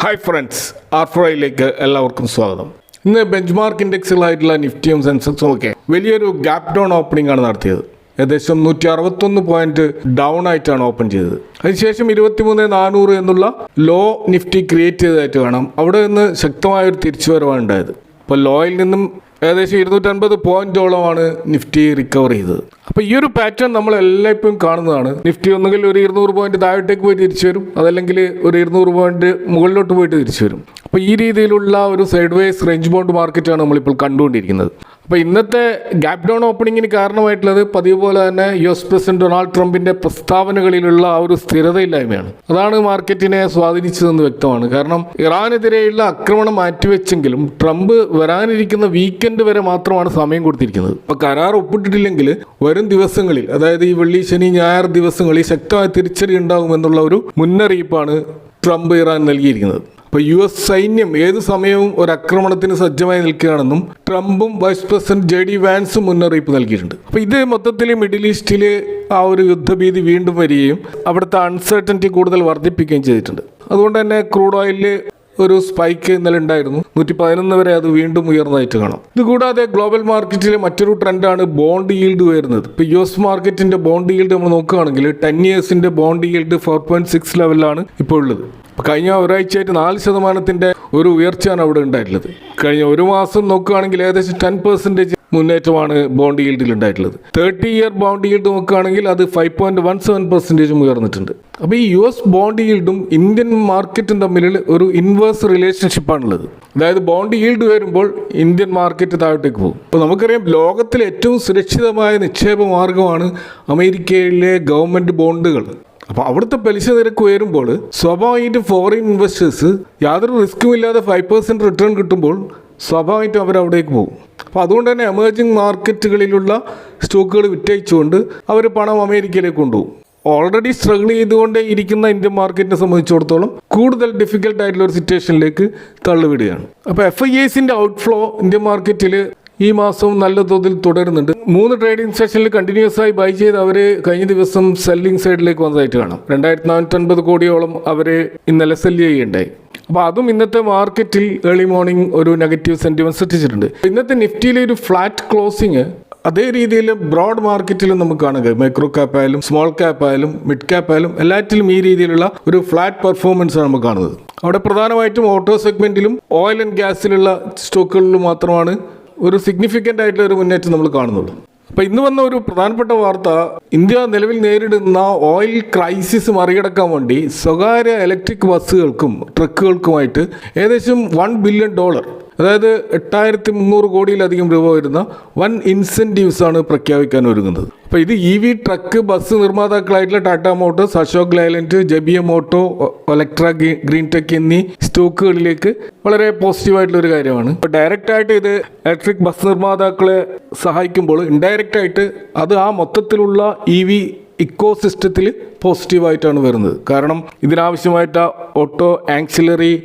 Hi friends, ആർഫ്രയിലേക്ക് എല്ലാവർക്കും സ്വാഗതം. ഇന്ന് ബെഞ്ച് മാർക്ക് ഇൻഡെക്സുകളായിട്ടുള്ള നിഫ്റ്റിയും സെൻസെക്സും ഒക്കെ വലിയൊരു ഗ്യാപ് ഡൗൺ ഓപ്പണിംഗ് ആണ് നടത്തിയത്. ഏകദേശം 161 പോയിന്റ് ഡൗൺ ആയിട്ടാണ് ഓപ്പൺ ചെയ്തത്. അതിനുശേഷം 23,400 എന്നുള്ള ലോ നിഫ്റ്റി ക്രിയേറ്റ് ചെയ്തതായിട്ട് കാണാം. അവിടെ നിന്ന് ശക്തമായൊരു തിരിച്ചുവരവാണ് ഉണ്ടായത്. അപ്പോൾ ലോയിൽ നിന്നും ഏകദേശം 250 പോയിന്റോളമാണ് നിഫ്റ്റി റിക്കവർ ചെയ്തത്. അപ്പോൾ ഈ ഒരു പാറ്റേൺ നമ്മൾ എല്ലായ്പ്പോഴും കാണുന്നതാണ്. നിഫ്റ്റി ഒന്നുകിൽ ഒരു 200 പോയിന്റ് താഴോട്ടേക്ക് പോയി തിരിച്ചു വരും, അതല്ലെങ്കിൽ ഒരു 200 പോയിന്റ് മുകളിലോട്ട് പോയിട്ട് തിരിച്ചു വരും. അപ്പോൾ ഈ രീതിയിലുള്ള ഒരു സൈഡ് വേസ് റേഞ്ച് ബൗണ്ട് മാർക്കറ്റാണ് നമ്മളിപ്പോൾ കണ്ടുകൊണ്ടിരിക്കുന്നത്. അപ്പോൾ ഇന്നത്തെ ഗ്യാപ് ഡൗൺ ഓപ്പണിങ്ങിന് കാരണമായിട്ടുള്ളത് പതിവ് പോലെ തന്നെ US പ്രസിഡന്റ് ഡൊണാൾഡ് ട്രംപിന്റെ പ്രസ്താവനകളിലുള്ള ആ ഒരു സ്ഥിരതയില്ലായ്മയാണ്. അതാണ് മാർക്കറ്റിനെ സ്വാധീനിച്ചതെന്ന് വ്യക്തമാണ്. കാരണം ഇറാനെതിരെയുള്ള ആക്രമണം മാറ്റിവെച്ചെങ്കിലും ട്രംപ് വരാനിരിക്കുന്ന വീക്കെൻഡ് വരെ മാത്രമാണ് സമയം കൊടുത്തിരിക്കുന്നത്. അപ്പോൾ കരാർ ഒപ്പിട്ടിട്ടില്ലെങ്കിൽ വരും ദിവസങ്ങളിൽ, അതായത് ഈ വെള്ളി, ശനി, ഞായർ ദിവസങ്ങളിൽ ശക്തമായ തിരിച്ചടി ഉണ്ടാകുമെന്നുള്ള ഒരു മുന്നറിയിപ്പാണ് ട്രംപ് ഇറാൻ നൽകിയിരിക്കുന്നത്. അപ്പോൾ US സൈന്യം ഏത് സമയവും ഒരു ആക്രമണത്തിന് സജ്ജമായി നിൽക്കുകയാണെന്നും ട്രംപും വൈസ് പ്രസിഡന്റ് JD വാൻസും മുന്നറിയിപ്പ് നൽകിയിട്ടുണ്ട്. അപ്പോൾ ഇത് മൊത്തത്തിൽ മിഡിൽ ഈസ്റ്റിൽ ആ ഒരു യുദ്ധഭീതി വീണ്ടും വരികയും അവിടുത്തെ അൺസർട്ടനിറ്റി കൂടുതൽ വർദ്ധിപ്പിക്കുകയും ചെയ്തിട്ടുണ്ട്. അതുകൊണ്ട് തന്നെ ക്രൂഡ് ഓയിലിൽ ഒരു സ്പൈക്ക് ഇന്നലെ ഉണ്ടായിരുന്നു. 111 വരെ അത് വീണ്ടും ഉയർന്നതായിട്ട് കാണാം. ഇതുകൂടാതെ ഗ്ലോബൽ മാർക്കറ്റിലെ മറ്റൊരു ട്രെൻഡാണ് ബോണ്ട് ഈൽഡ് വരുന്നത്. ഇപ്പോൾ US മാർക്കറ്റിന്റെ ബോണ്ട് ഈൽഡ് നമ്മൾ നോക്കുകയാണെങ്കിൽ 10 ഇയേഴ്സിന്റെ ബോണ്ട് ഈൽഡ് 4.6 ലെവലിലാണ് ഇപ്പോൾ ഉള്ളത്. കഴിഞ്ഞ ഒരാഴ്ചയായിട്ട് 4% ഒരു ഉയർച്ചയാണ് അവിടെ ഉണ്ടായിട്ടുള്ളത്. കഴിഞ്ഞ ഒരു മാസം നോക്കുകയാണെങ്കിൽ ഏകദേശം 10% മുന്നേറ്റമാണ് ബോണ്ട് ഈൽഡിൽ ഉണ്ടായിട്ടുള്ളത്. 30 ഇയർ ബോണ്ട് ഈൽഡ് നോക്കുകയാണെങ്കിൽ അത് 5.17% ഉയർന്നിട്ടുണ്ട്. അപ്പോൾ ഈ US ബോണ്ട് ഈൽഡും ഇന്ത്യൻ മാർക്കറ്റും തമ്മിൽ ഒരു ഇൻവേഴ്സ് റിലേഷൻഷിപ്പാണുള്ളത്. അതായത് ബോണ്ട് ഈൽഡ് വരുമ്പോൾ ഇന്ത്യൻ മാർക്കറ്റ് താഴോട്ടേക്ക് പോകും. അപ്പോൾ നമുക്കറിയാം, ലോകത്തിലെ ഏറ്റവും സുരക്ഷിതമായ നിക്ഷേപ മാർഗമാണ് അമേരിക്കയിലെ ഗവൺമെൻറ് ബോണ്ടുകൾ. അപ്പോൾ അവിടുത്തെ പലിശ നിരക്ക് ഉയരുമ്പോൾ സ്വാഭാവികമായിട്ടും ഫോറിൻ ഇൻവെസ്റ്റേഴ്സ് യാതൊരു റിസ്ക്കും ഇല്ലാതെ 5% റിട്ടേൺ കിട്ടുമ്പോൾ സ്വാഭാവികമായിട്ടും അവരവിടേക്ക് പോകും. അപ്പോൾ അതുകൊണ്ട് തന്നെ എമേർജിംഗ് മാർക്കറ്റുകളിലുള്ള സ്റ്റോക്കുകൾ വിറ്റഴിച്ചുകൊണ്ട് അവർ പണം അമേരിക്കയിലേക്ക് കൊണ്ടുപോകും. ഓൾറെഡി സ്ട്രഗിൾ ചെയ്തുകൊണ്ട് ഇരിക്കുന്ന ഇന്ത്യൻ മാർക്കറ്റിനെ സംബന്ധിച്ചിടത്തോളം കൂടുതൽ ഡിഫിക്കൽട്ട് ആയിട്ടുള്ള ഒരു സിറ്റുവേഷനിലേക്ക് തള്ളിവിടുകയാണ്. അപ്പോൾ FIIസിൻ്റെ ഔട്ട്ഫ്ലോ ഇന്ത്യൻ മാർക്കറ്റിൽ ഈ മാസവും നല്ല തോതിൽ തുടരുന്നുണ്ട്. 3 ട്രേഡിംഗ് സെഷനിൽ കണ്ടിന്യൂസ് ആയി ബൈ ചെയ്ത് അവർ കഴിഞ്ഞ ദിവസം സെല്ലിംഗ് സൈഡിലേക്ക് വന്നതായിട്ട് കാണാം. 2,450 കോടിയോളം അവർ ഇന്നലെ സെല്ല് ചെയ്യുകയുണ്ടായി. അപ്പോൾ അതും ഇന്നത്തെ മാർക്കറ്റിൽ ഏർലി മോർണിംഗ് ഒരു നെഗറ്റീവ് സെന്റിമെന്റ് സൃഷ്ടിച്ചിട്ടുണ്ട്. ഇന്നത്തെ നിഫ്റ്റിയിലെ ഒരു ഫ്ലാറ്റ് ക്ലോസിങ് അതേ രീതിയിൽ ബ്രോഡ് മാർക്കറ്റിലും നമുക്ക് കാണുക. മൈക്രോ ക്യാപ്പ് ആയാലും സ്മോൾ ക്യാപ്പ് ആയാലും മിഡ് ക്യാപ്പ് ആയാലും എല്ലാറ്റിലും ഈ രീതിയിലുള്ള ഒരു ഫ്ലാറ്റ് പെർഫോമൻസ് ആണ് നമുക്ക് കാണുന്നത്. അവിടെ പ്രധാനമായിട്ടും ഓട്ടോ സെഗ്മെന്റിലും ഓയിൽ ആൻഡ് ഗ്യാസിലുള്ള സ്റ്റോക്കുകളിലും മാത്രമാണ് ഒരു സിഗ്നിഫിക്കൻ്റ് ആയിട്ടുള്ള ഒരു മുന്നേറ്റം നമ്മൾ കാണുന്നുള്ളൂ. അപ്പോൾ ഇന്ന് വന്ന ഒരു പ്രധാനപ്പെട്ട വാർത്ത, ഇന്ത്യ നിലവിൽ നേരിടുന്ന ഓയിൽ ക്രൈസിസ് മറികടക്കാൻ വേണ്ടി സ്വകാര്യ ഇലക്ട്രിക് ബസ്സുകൾക്കും ട്രക്കുകൾക്കുമായിട്ട് ഏകദേശം $1 ബില്യൺ, അതായത് 8,300 കോടിയിലധികം രൂപ വരുന്ന വൻ ഇൻസെൻറ്റീവ്സ് ആണ് പ്രഖ്യാപിക്കാൻ ഒരുങ്ങുന്നത്. അപ്പോൾ ഇത് EV ട്രക്ക് ബസ് നിർമ്മാതാക്കളായിട്ടുള്ള Tata motors, Ashok Leyland, JBM auto, Olectra green tech എന്നീ സ്റ്റോക്കുകളിലേക്ക് വളരെ പോസിറ്റീവായിട്ടുള്ള ഒരു കാര്യമാണ്. ഇപ്പോൾ ഡയറക്റ്റായിട്ട് ഇത് ഇലക്ട്രിക് ബസ് നിർമ്മാതാക്കളെ സഹായിക്കുമ്പോൾ ഇൻഡയറക്റ്റ് ആയിട്ട് അത് ആ മൊത്തത്തിലുള്ള EV ഇക്കോ സിസ്റ്റത്തിൽ പോസിറ്റീവായിട്ടാണ് വരുന്നത്. കാരണം ഇതിനാവശ്യമായിട്ട് ഓട്ടോ ആക്സിലറി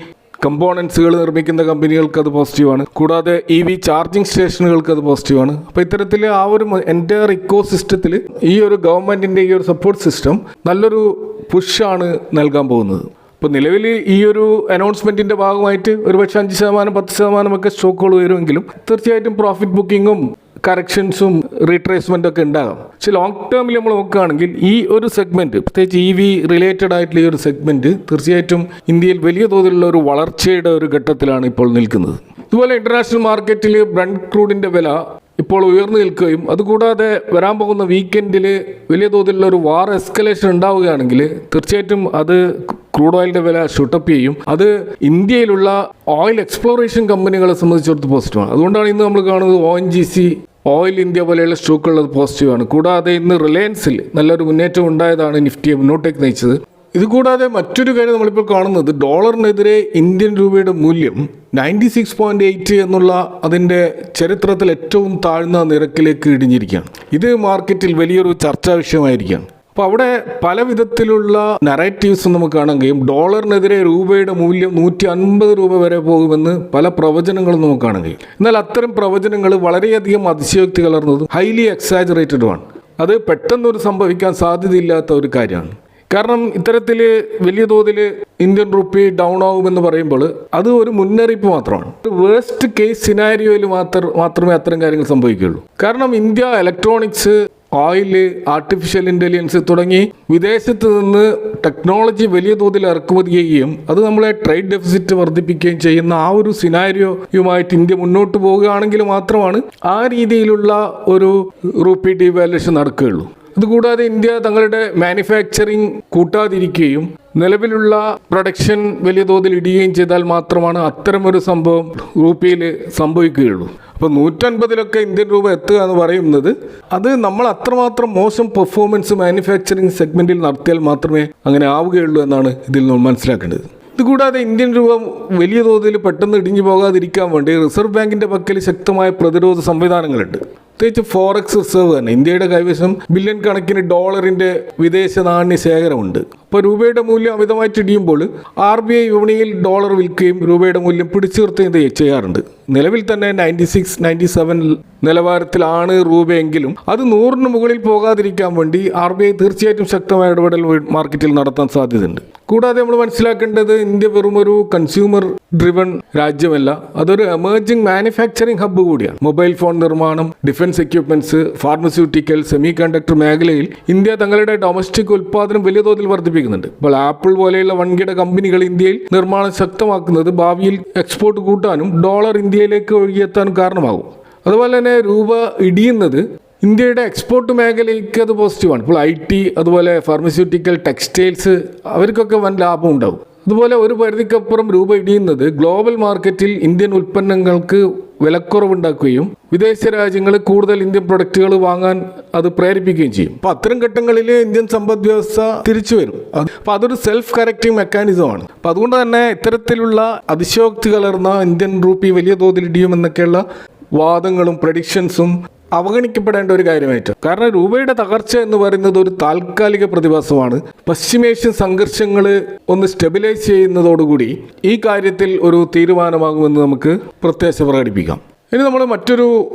കമ്പോണൻസുകൾ നിർമ്മിക്കുന്ന കമ്പനികൾക്ക് അത് പോസിറ്റീവാണ്. കൂടാതെ EV ചാർജിങ് സ്റ്റേഷനുകൾക്ക് അത് പോസിറ്റീവാണ്. അപ്പോൾ ഇത്തരത്തിൽ ആ ഒരു എൻ്റയർ ഇക്കോ സിസ്റ്റത്തിൽ ഈ ഒരു ഗവൺമെൻറ്റിൻ്റെ ഈ ഒരു സപ്പോർട്ട് സിസ്റ്റം നല്ലൊരു പുഷാണ് നൽകാൻ പോകുന്നത്. ഇപ്പോൾ നിലവിൽ ഈ ഒരു അനൗൺസ്മെൻറ്റിൻ്റെ ഭാഗമായിട്ട് ഒരുപക്ഷെ 5%, 10% ഒക്കെ സ്റ്റോക്കുകൾ വരുമെങ്കിലും തീർച്ചയായിട്ടും പ്രോഫിറ്റ് ബുക്കിങ്ങും കറക്ഷൻസും റീട്രേസ്മെൻ്റ് ഒക്കെ ഉണ്ടാകാം. പക്ഷെ ലോങ് ടേമിൽ നമ്മൾ നോക്കുകയാണെങ്കിൽ ഈ ഒരു സെഗ്മെൻറ്റ്, പ്രത്യേകിച്ച് EV റിലേറ്റഡ് ആയിട്ടുള്ള ഈ ഒരു സെഗ്മെൻറ്റ് തീർച്ചയായിട്ടും ഇന്ത്യയിൽ വലിയ തോതിലുള്ള ഒരു വളർച്ചയുടെ ഒരു ഘട്ടത്തിലാണ് ഇപ്പോൾ നിൽക്കുന്നത്. ഇതുപോലെ ഇൻ്റർനാഷണൽ മാർക്കറ്റിൽ ബ്രണ്ട് ക്രൂഡിൻ്റെ വില ഇപ്പോൾ ഉയർന്നു നിൽക്കുകയും അതുകൂടാതെ വരാൻ പോകുന്ന വീക്കെൻഡിൽ വലിയ തോതിലുള്ള ഒരു വാർ എസ്കലേഷൻ ഉണ്ടാവുകയാണെങ്കിൽ തീർച്ചയായിട്ടും അത് ക്രൂഡ് ഓയിലിൻ്റെ വില ഷൂട്ടപ്പ് ചെയ്യും. അത് ഇന്ത്യയിലുള്ള ഓയിൽ എക്സ്പ്ലോറേഷൻ കമ്പനികളെ സംബന്ധിച്ചിടത്തോളം പോസിറ്റീവാണ്. അതുകൊണ്ടാണ് ഇന്ന് നമ്മൾ കാണുന്നത് ONGC, ഓയിൽ ഇന്ത്യ പോലെയുള്ള സ്റ്റോക്കുള്ളത് പോസിറ്റീവാണ്. കൂടാതെ ഇന്ന് റിലയൻസിൽ നല്ലൊരു മുന്നേറ്റം ഉണ്ടായതാണ് നിഫ്റ്റിയെ മുന്നോട്ടേക്ക് നയിച്ചത്. ഇതുകൂടാതെ മറ്റൊരു കാര്യം നമ്മളിപ്പോൾ കാണുന്നത്, ഡോളറിനെതിരെ ഇന്ത്യൻ രൂപയുടെ മൂല്യം 96.8 എന്നുള്ള അതിൻ്റെ ചരിത്രത്തിൽ ഏറ്റവും താഴ്ന്ന നിരക്കിലേക്ക് ഇടിഞ്ഞിരിക്കുകയാണ്. ഇത് മാർക്കറ്റിൽ വലിയൊരു ചർച്ചാ വിഷയമായിരിക്കുകയാണ്. അപ്പോൾ അവിടെ പല വിധത്തിലുള്ള നറേറ്റീവ്സ് നമുക്ക് കാണാൻ കഴിയും. ഡോളറിനെതിരെ രൂപയുടെ മൂല്യം 150 രൂപ വരെ പോകുമെന്ന് പല പ്രവചനങ്ങളും നമുക്ക് കാണാൻ കഴിയും. എന്നാൽ അത്തരം പ്രവചനങ്ങൾ വളരെയധികം അതിശയോക്തി കലർന്നതും ഹൈലി എക്സാജറേറ്റഡുമാണ്. അത് പെട്ടെന്നൊരു സംഭവിക്കാൻ സാധ്യതയില്ലാത്ത ഒരു കാര്യമാണ്. കാരണം ഇത്തരത്തിൽ വലിയ തോതിൽ ഇന്ത്യൻ റുപ്പി ഡൗൺ ആവുമെന്ന് പറയുമ്പോൾ അത് ഒരു മുന്നറിയിപ്പ് മാത്രമാണ്. വേഴ്സ്റ്റ് കേസ് സിനാരിയോയിൽ മാത്രമേ അത്തരം കാര്യങ്ങൾ സംഭവിക്കുകയുള്ളൂ. കാരണം India electronics, oil, artificial intelligence തുടങ്ങി വിദേശത്ത് നിന്ന് ടെക്നോളജി വലിയ തോതിൽ ഇറക്കുമതി ചെയ്യുകയും അത് നമ്മളെ ട്രേഡ് ഡെഫിസിറ്റ് വർദ്ധിപ്പിക്കുകയും ചെയ്യുന്ന ആ ഒരു സിനാരിയോയുമായിട്ട് ഇന്ത്യ മുന്നോട്ട് പോവുകയാണെങ്കിൽ മാത്രമാണ് ആ രീതിയിലുള്ള ഒരു റുപ്പി ഡിവാലുവേഷൻ നടക്കുകയുള്ളൂ. അതുകൂടാതെ ഇന്ത്യ തങ്ങളുടെ മാനുഫാക്ചറിങ് കൂട്ടാതിരിക്കുകയും നിലവിലുള്ള പ്രൊഡക്ഷൻ വലിയ തോതിൽ ഇടുകയും ചെയ്താൽ മാത്രമാണ് അത്തരമൊരു സംഭവം റുപ്പിയിൽ സംഭവിക്കുകയുള്ളൂ. അപ്പോൾ 150 ഇന്ത്യൻ രൂപ എത്തുക എന്ന് പറയുന്നത് അത് നമ്മൾ അത്രമാത്രം മോശം പെർഫോമൻസ് മാനുഫാക്ചറിങ് സെഗ്മെൻറ്റിൽ നടത്തിയാൽ മാത്രമേ അങ്ങനെ ആവുകയുള്ളൂ എന്നാണ് ഇതിൽ നമ്മൾ മനസ്സിലാക്കേണ്ടത്. ഇതുകൂടാതെ ഇന്ത്യൻ രൂപ വലിയ തോതിൽ പെട്ടെന്ന് ഇടിഞ്ഞു പോകാതിരിക്കാൻ വേണ്ടി റിസർവ് ബാങ്കിൻ്റെ പക്കൽ ശക്തമായ പ്രതിരോധ സംവിധാനങ്ങളുണ്ട്. പ്രത്യേകിച്ച് ഫോറക്സ് റിസർവ് തന്നെ ഇന്ത്യയുടെ കൈവശം ബില്യൺ കണക്കിന് ഡോളറിൻ്റെ വിദേശ നാണ്യ ശേഖരമുണ്ട്. അപ്പോൾ രൂപയുടെ മൂല്യം അമിതമായിട്ട് ഇടിയുമ്പോൾ RBI വിപണിയിൽ ഡോളർ വിൽക്കുകയും രൂപയുടെ മൂല്യം പിടിച്ചു നിർത്തുകയും ചെയ്യാറുണ്ട്. നിലവിൽ തന്നെ 96-97 നിലവാരത്തിലാണ് രൂപയെങ്കിലും അത് 100 മുകളിൽ പോകാതിരിക്കാൻ വേണ്ടി RBI തീർച്ചയായിട്ടും ശക്തമായ ഇടപെടൽ മാർക്കറ്റിൽ നടത്താൻ സാധ്യതയുണ്ട്. കൂടാതെ നമ്മൾ മനസ്സിലാക്കേണ്ടത് ഇന്ത്യ വെറും ഒരു കൺസ്യൂമർ ഡ്രിവൺ രാജ്യമല്ല, അതൊരു എമേർജിംഗ് മാനുഫാക്ചറിംഗ് ഹബ്ബ് കൂടിയാണ്. മൊബൈൽ ഫോൺ നിർമ്മാണം, defence equipments, pharmaceutical, semi conductor മേഖലയിൽ ഇന്ത്യ തങ്ങളുടെ ഡൊമസ്റ്റിക് ഉൽപ്പാദനം വലിയ തോതിൽ വർദ്ധിപ്പിക്കുന്നുണ്ട്. ഇപ്പോൾ ആപ്പിൾ പോലെയുള്ള വൻകിട കമ്പനികൾ ഇന്ത്യയിൽ നിർമ്മാണം ശക്തമാക്കുന്നത് ഭാവിയിൽ എക്സ്പോർട്ട് കൂട്ടാനും ഡോളർ ഇന്ത്യയിലേക്ക് ഒഴുകിയെത്താനും കാരണമാകും. അതുപോലെ തന്നെ രൂപ ഇടിയുന്നത് ഇന്ത്യയുടെ എക്സ്പോർട്ട് മേഖലയ്ക്ക് അത് പോസിറ്റീവാണ്. ഇപ്പോൾ IT, അതുപോലെ ഫാർമസ്യൂട്ടിക്കൽ, ടെക്സ്റ്റൈൽസ് അവർക്കൊക്കെ വൻ ലാഭം ഉണ്ടാവും. അതുപോലെ ഒരു പരിധിക്കപ്പുറം രൂപ ഇടിയുന്നത് ഗ്ലോബൽ മാർക്കറ്റിൽ ഇന്ത്യൻ ഉൽപ്പന്നങ്ങൾക്ക് വിലക്കുറവുണ്ടാക്കുകയും വിദേശ രാജ്യങ്ങൾ കൂടുതൽ ഇന്ത്യൻ പ്രൊഡക്റ്റുകൾ വാങ്ങാൻ അത് പ്രേരിപ്പിക്കുകയും ചെയ്യും. അപ്പോൾ അത്തരം ഘട്ടങ്ങളിൽ ഇന്ത്യൻ സമ്പദ് വ്യവസ്ഥ തിരിച്ചു വരും. അപ്പോൾ അതൊരു സെൽഫ് കറക്റ്റിംഗ് മെക്കാനിസമാണ്. അപ്പോൾ അതുകൊണ്ട് തന്നെ ഇത്തരത്തിലുള്ള അതിശയോക്തി കലർന്ന ഇന്ത്യൻ റുപ്പി വലിയ തോതിൽ ഇടിയുമെന്നൊക്കെയുള്ള വാദങ്ങളും പ്രഡിക്ഷൻസും അവഗണിക്കപ്പെടേണ്ട ഒരു കാര്യമായിട്ട്. കാരണം രൂപയുടെ തകർച്ച എന്ന് പറയുന്നത് ഒരു താൽക്കാലിക പ്രതിഭാസമാണ്. പശ്ചിമേഷ്യൻ സംഘർഷങ്ങൾ ഒന്ന് സ്റ്റെബിലൈസ് ചെയ്യുന്നതോടുകൂടി ഈ കാര്യത്തിൽ ഒരു തീരുമാനമാകുമെന്ന് നമുക്ക് പ്രത്യാശ പ്രകടിപ്പിക്കാം. ഇനി നമ്മൾ മറ്റൊരു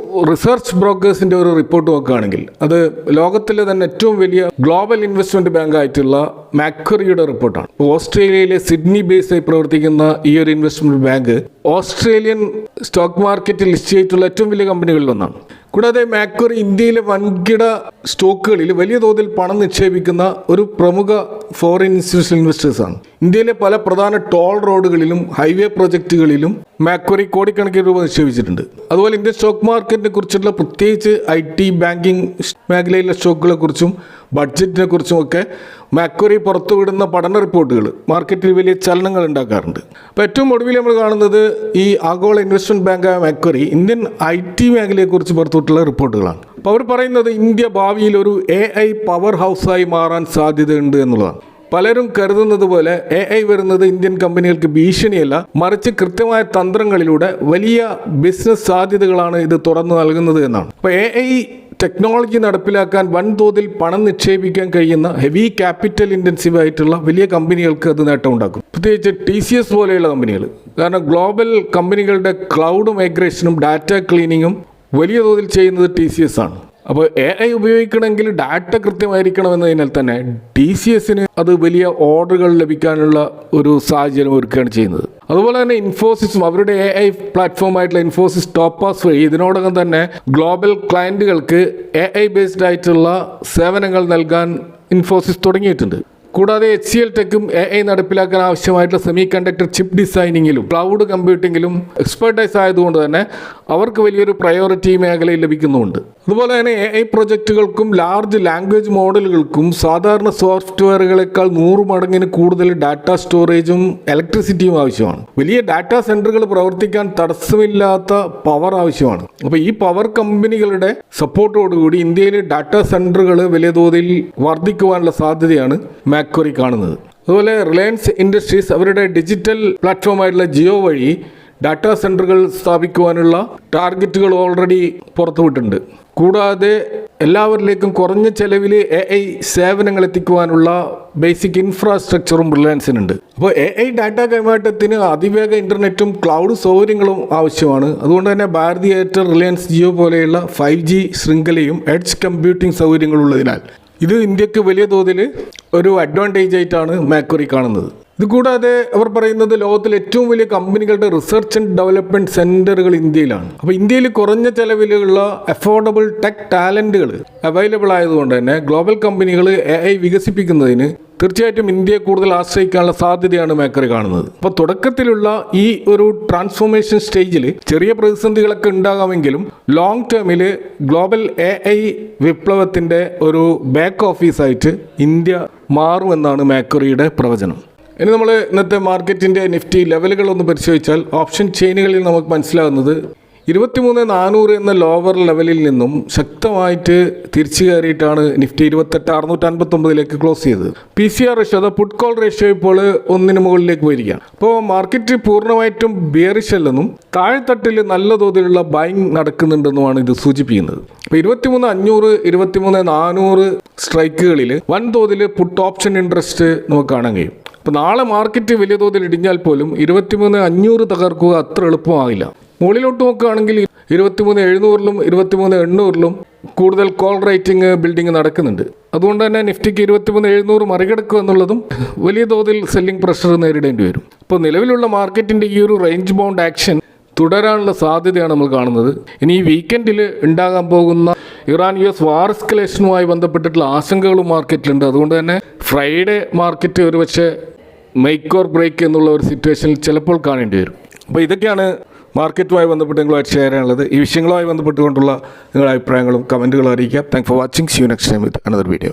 റിസർച്ച് ബ്രോക്കേഴ്സിൻ്റെ ഒരു റിപ്പോർട്ട് നോക്കുകയാണെങ്കിൽ അത് ലോകത്തിലെ തന്നെ ഏറ്റവും വലിയ ഗ്ലോബൽ ഇൻവെസ്റ്റ്മെൻറ്റ് ബാങ്ക് ആയിട്ടുള്ള മാക്വറിയുടെ റിപ്പോർട്ടാണ്. ഓസ്ട്രേലിയയിലെ സിഡ്നി ബേസായി പ്രവർത്തിക്കുന്ന ഈ ഒരു ഇൻവെസ്റ്റ്മെൻറ്റ് ബാങ്ക് ഓസ്ട്രേലിയൻ സ്റ്റോക്ക് മാർക്കറ്റിൽ ലിസ്റ്റ് ചെയ്തിട്ടുള്ള ഏറ്റവും വലിയ കമ്പനികളിലൊന്നാണ്. കൂടാതെ മാക്വറി ഇന്ത്യയിലെ വൻകിട സ്റ്റോക്കുകളിൽ വലിയ തോതിൽ പണം നിക്ഷേപിക്കുന്ന ഒരു പ്രമുഖ ഫോറിൻ ഇൻസ്റ്റിറ്റ്യൂഷണൽ ഇൻവെസ്റ്റേഴ്സാണ്. ഇന്ത്യയിലെ പല പ്രധാന ടോൾ റോഡുകളിലും ഹൈവേ പ്രൊജക്റ്റുകളിലും മാക്വറി കോടിക്കണക്കിന് രൂപ നിക്ഷേപിച്ചിട്ടുണ്ട്. അതുപോലെ ഇന്ത്യൻ സ്റ്റോക്ക് മാർക്കറ്റിനെ കുറിച്ചുള്ള പ്രത്യേകിച്ച് IT, ബാങ്കിങ് മേഖലയിലെ സ്റ്റോക്കുകളെ കുറിച്ചും ബഡ്ജറ്റിനെ കുറിച്ചുമൊക്കെ മാക്വറി പുറത്തുവിടുന്ന പഠന റിപ്പോർട്ടുകൾ മാർക്കറ്റിൽ വലിയ ചലനങ്ങൾ ഉണ്ടാക്കാറുണ്ട്. അപ്പോൾ ഏറ്റവും ഒടുവിൽ നമ്മൾ കാണുന്നത് ഈ ആഗോള ഇൻവെസ്റ്റ്മെൻറ്റ് ബാങ്കായ മാക്വറി ഇന്ത്യൻ IT മേഖലയെക്കുറിച്ച് പുറത്തുവിട്ടുള്ള റിപ്പോർട്ടുകളാണ്. അപ്പോൾ അവർ പറയുന്നത് ഇന്ത്യ ഭാവിയിൽ ഒരു AI പവർ ഹൗസായി മാറാൻ സാധ്യതയുണ്ട് എന്നുള്ളതാണ്. പലരും കരുതുന്നത് പോലെ AI വരുന്നത് ഇന്ത്യൻ കമ്പനികൾക്ക് ഭീഷണിയല്ല, മറിച്ച് കൃത്യമായ തന്ത്രങ്ങളിലൂടെ വലിയ ബിസിനസ് സാധ്യതകളാണ് ഇത് തുറന്നു നൽകുന്നത് എന്നാണ്. അപ്പോൾ AI ടെക്നോളജി നടപ്പിലാക്കാൻ വൻതോതിൽ പണം നിക്ഷേപിക്കാൻ കഴിയുന്ന ഹെവി ക്യാപിറ്റൽ ഇൻറ്റൻസീവ് ആയിട്ടുള്ള വലിയ കമ്പനികൾക്ക് അത് നേട്ടമുണ്ടാക്കും. പ്രത്യേകിച്ച് TCS പോലെയുള്ള കമ്പനികൾ. കാരണം ഗ്ലോബൽ കമ്പനികളുടെ ക്ലൗഡ് മൈഗ്രേഷനും ഡാറ്റ ക്ലീനിങ്ങും വലിയ തോതിൽ ചെയ്യുന്നത് TCS ആണ്. അപ്പോൾ AI ഉപയോഗിക്കണമെങ്കിൽ ഡാറ്റ കൃത്യമായിരിക്കണം എന്നതിനാൽ തന്നെ TCSന് അത് വലിയ ഓർഡറുകൾ ലഭിക്കാനുള്ള ഒരു സാഹചര്യം ഒരുക്കുകയാണ് ചെയ്യുന്നത്. അതുപോലെ തന്നെ ഇൻഫോസിസും അവരുടെ AI പ്ലാറ്റ്ഫോമായിട്ടുള്ള ഇൻഫോസിസ് ടോപ്പാസ് വഴി ഇതിനോടകം തന്നെ ഗ്ലോബൽ ക്ലയൻറ്റുകൾക്ക് AI ബേസ്ഡ് ആയിട്ടുള്ള സേവനങ്ങൾ നൽകാൻ ഇൻഫോസിസ് തുടങ്ങിയിട്ടുണ്ട്. കൂടാതെ HCL ടെക്കും AI നടപ്പിലാക്കാൻ ആവശ്യമായിട്ടുള്ള സെമി കണ്ടക്ടർ ചിപ്പ് ഡിസൈനിങ്ങിലും ക്ലൗഡ് കമ്പ്യൂട്ടിങ്ങിലും എക്സ്പെർട്ടൈസ് ആയതുകൊണ്ട് തന്നെ അവർക്ക് വലിയൊരു പ്രയോറിറ്റി മേഖലയിൽ ലഭിക്കുന്നുമുണ്ട്. അതുപോലെ തന്നെ AI പ്രൊജക്റ്റുകൾക്കും ലാർജ് ലാംഗ്വേജ് മോഡലുകൾക്കും സാധാരണ സോഫ്റ്റ്വെയറുകളെക്കാൾ 100 മടങ്ങിന് കൂടുതൽ ഡാറ്റ സ്റ്റോറേജും ഇലക്ട്രിസിറ്റിയും ആവശ്യമാണ്. വലിയ ഡാറ്റാ സെൻറ്ററുകൾ പ്രവർത്തിക്കാൻ തടസ്സമില്ലാത്ത പവർ ആവശ്യമാണ്. അപ്പോൾ ഈ പവർ കമ്പനികളുടെ സപ്പോർട്ടോടുകൂടി ഇന്ത്യയിലെ ഡാറ്റാ സെൻറ്ററുകൾ വലിയ തോതിൽ വർദ്ധിക്കുവാനുള്ള സാധ്യതയാണ് മാക്വറി കാണുന്നത്. അതുപോലെ റിലയൻസ് ഇൻഡസ്ട്രീസ് അവരുടെ ഡിജിറ്റൽ പ്ലാറ്റ്ഫോമായിട്ടുള്ള ജിയോ വഴി ഡാറ്റാ സെൻറ്ററുകൾ സ്ഥാപിക്കുവാനുള്ള ടാർഗറ്റുകൾ ഓൾറെഡി പുറത്തുവിട്ടിട്ടുണ്ട്. കൂടാതെ എല്ലാവരിലേക്കും കുറഞ്ഞ ചെലവിൽ AI സേവനങ്ങൾ എത്തിക്കുവാനുള്ള ബേസിക് ഇൻഫ്രാസ്ട്രക്ചറും റിലയൻസിനുണ്ട്. അപ്പോൾ AI ഡാറ്റ കൈമാറ്റത്തിന് അതിവേഗ ഇൻ്റർനെറ്റും ക്ലൗഡ് സൗകര്യങ്ങളും ആവശ്യമാണ്. അതുകൊണ്ട് തന്നെ ഭാരതി എയർടെൽ, റിലയൻസ് ജിയോ പോലെയുള്ള 5G ശൃംഖലയും എഡ്ജ് കമ്പ്യൂട്ടിംഗ് സൗകര്യങ്ങളുള്ളതിനാൽ ഇത് ഇന്ത്യക്ക് വലിയ തോതിൽ ഒരു അഡ്വാൻറ്റേജ് ആയിട്ടാണ് മാക്വറി കാണുന്നത്. ഇതുകൂടാതെ അവർ പറയുന്നത് ലോകത്തിലെ ഏറ്റവും വലിയ കമ്പനികളുടെ റിസർച്ച് ആൻഡ് ഡെവലപ്മെൻറ്റ് സെൻറ്ററുകൾ ഇന്ത്യയിലാണ്. അപ്പോൾ ഇന്ത്യയിൽ കുറഞ്ഞ ചെലവിലുള്ള അഫോർഡബിൾ ടെക് ടാലൻറ്റുകൾ അവൈലബിൾ ആയതുകൊണ്ട് തന്നെ ഗ്ലോബൽ കമ്പനികൾ AI വികസിപ്പിക്കുന്നതിന് തീർച്ചയായിട്ടും ഇന്ത്യയെ കൂടുതൽ ആശ്രയിക്കാനുള്ള സാധ്യതയാണ് മാക്വറി കാണുന്നത്. അപ്പോൾ തുടക്കത്തിലുള്ള ഈ ഒരു ട്രാൻസ്ഫോർമേഷൻ സ്റ്റേജിൽ ചെറിയ പ്രതിസന്ധികളൊക്കെ ഉണ്ടാകാമെങ്കിലും ലോങ് ടേമിൽ ഗ്ലോബൽ AI വിപ്ലവത്തിൻ്റെ ഒരു ബാക്ക് ഓഫീസായിട്ട് ഇന്ത്യ മാറുമെന്നാണ് മാക്വറിയുടെ പ്രവചനം. ഇനി നമ്മൾ ഇന്നത്തെ മാർക്കറ്റിൻ്റെ നിഫ്റ്റി ലെവലുകളൊന്ന് പരിശോധിച്ചാൽ ഓപ്ഷൻ ചെയിനുകളിൽ നമുക്ക് മനസ്സിലാകുന്നത് 23,400 എന്ന ലോവർ ലെവലിൽ നിന്നും ശക്തമായിട്ട് തിരിച്ചു കയറിയിട്ടാണ് നിഫ്റ്റി 28,659 ക്ലോസ് ചെയ്തത്. PCR റേഷ്യോ അഥവാ പുട്ട് കോൾ റേഷ്യോ ഇപ്പോൾ 1 മുകളിലേക്ക് പോയിരിക്കുകയാണ്. അപ്പോൾ മാർക്കറ്റ് പൂർണ്ണമായിട്ടും ബിയറിഷ് അല്ലെന്നും താഴെത്തട്ടിൽ നല്ല തോതിലുള്ള ബൈങ് നടക്കുന്നുണ്ടെന്നുമാണ് ഇത് സൂചിപ്പിക്കുന്നത്. അപ്പോൾ 23,500 23,400 സ്ട്രൈക്കുകളിൽ വൻതോതിൽ പുട്ട് ഓപ്ഷൻ ഇൻട്രസ്റ്റ് നമുക്ക് കാണാൻ കഴിയും. അപ്പോൾ നാളെ മാർക്കറ്റ് വലിയ തോതിൽ ഇടിഞ്ഞാൽ പോലും 23,500 തകർക്കുക അത്ര എളുപ്പമാകില്ല. മുകളിലോട്ട് നോക്കുകയാണെങ്കിൽ 23,700 23,800 കൂടുതൽ കോൾ റേറ്റിംഗ് ബിൽഡിംഗ് നടക്കുന്നുണ്ട്. അതുകൊണ്ട് തന്നെ നിഫ്റ്റിക്ക് 23,700 മറികടക്കുക എന്നുള്ളതും വലിയ തോതിൽ സെല്ലിംഗ് പ്രഷർ നേരിടേണ്ടി വരും. ഇപ്പോൾ നിലവിലുള്ള മാർക്കറ്റിൻ്റെ ഈ ഒരു റേഞ്ച് ബൗണ്ട് ആക്ഷൻ തുടരാനുള്ള സാധ്യതയാണ് നമ്മൾ കാണുന്നത്. ഇനി ഈ വീക്കെൻഡിൽ ഉണ്ടാകാൻ പോകുന്ന ഇറാൻ-US വാർ എസ്കലേഷനുമായി ബന്ധപ്പെട്ടിട്ടുള്ള ആശങ്കകളും മാർക്കറ്റിലുണ്ട്. അതുകൊണ്ട് തന്നെ ഫ്രൈഡേ മാർക്കറ്റ് ഒരുപക്ഷെ മേക്ക് ഓർ ബ്രേക്ക് എന്നുള്ള ഒരു സിറ്റുവേഷനിൽ ചിലപ്പോൾ കാണേണ്ടി വരും. അപ്പോൾ ഇതൊക്കെയാണ് മാർക്കറ്റുമായി ബന്ധപ്പെട്ട് നിങ്ങളുമായിട്ട് ഷെയർ ചെയ്യാനുള്ളത്. ഈ വിഷയങ്ങളുമായി ബന്ധപ്പെട്ടുകൊണ്ടുള്ള നിങ്ങളുടെ അഭിപ്രായങ്ങളും കമൻറ്റുകളും അറിയിക്കാം. Thank for watching. See you next time with another video.